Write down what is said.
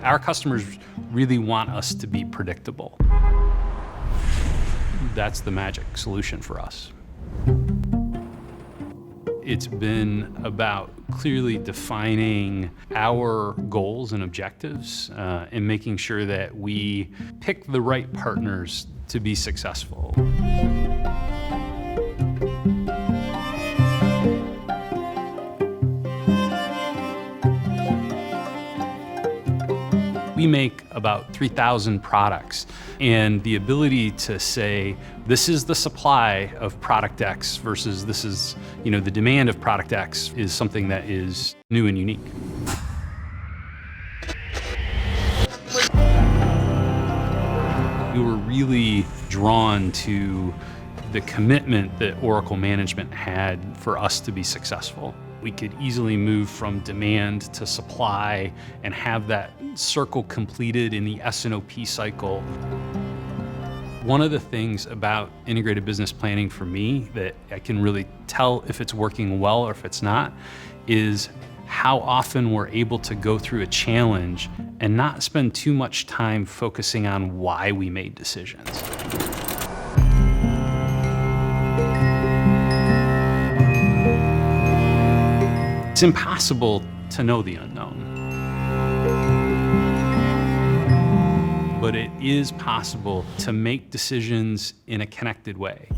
Our customers really want us to be predictable. That's the magic solution for us. It's been about clearly defining our goals and objectives and making sure that we pick the right partners to be successful. We make about 3,000 products, and the ability to say, this is the supply of product X versus this is, the demand of product X is something that is new and unique. We were really drawn to the commitment that Oracle management had for us to be successful. We could easily move from demand to supply and have that circle completed in the s&op cycle. One of the things about integrated business planning for me that I can really tell if it's working well or if it's not is how often we're able to go through a challenge and not spend too much time focusing on why we made decisions. It's impossible to know the unknown, but it is possible to make decisions in a connected way.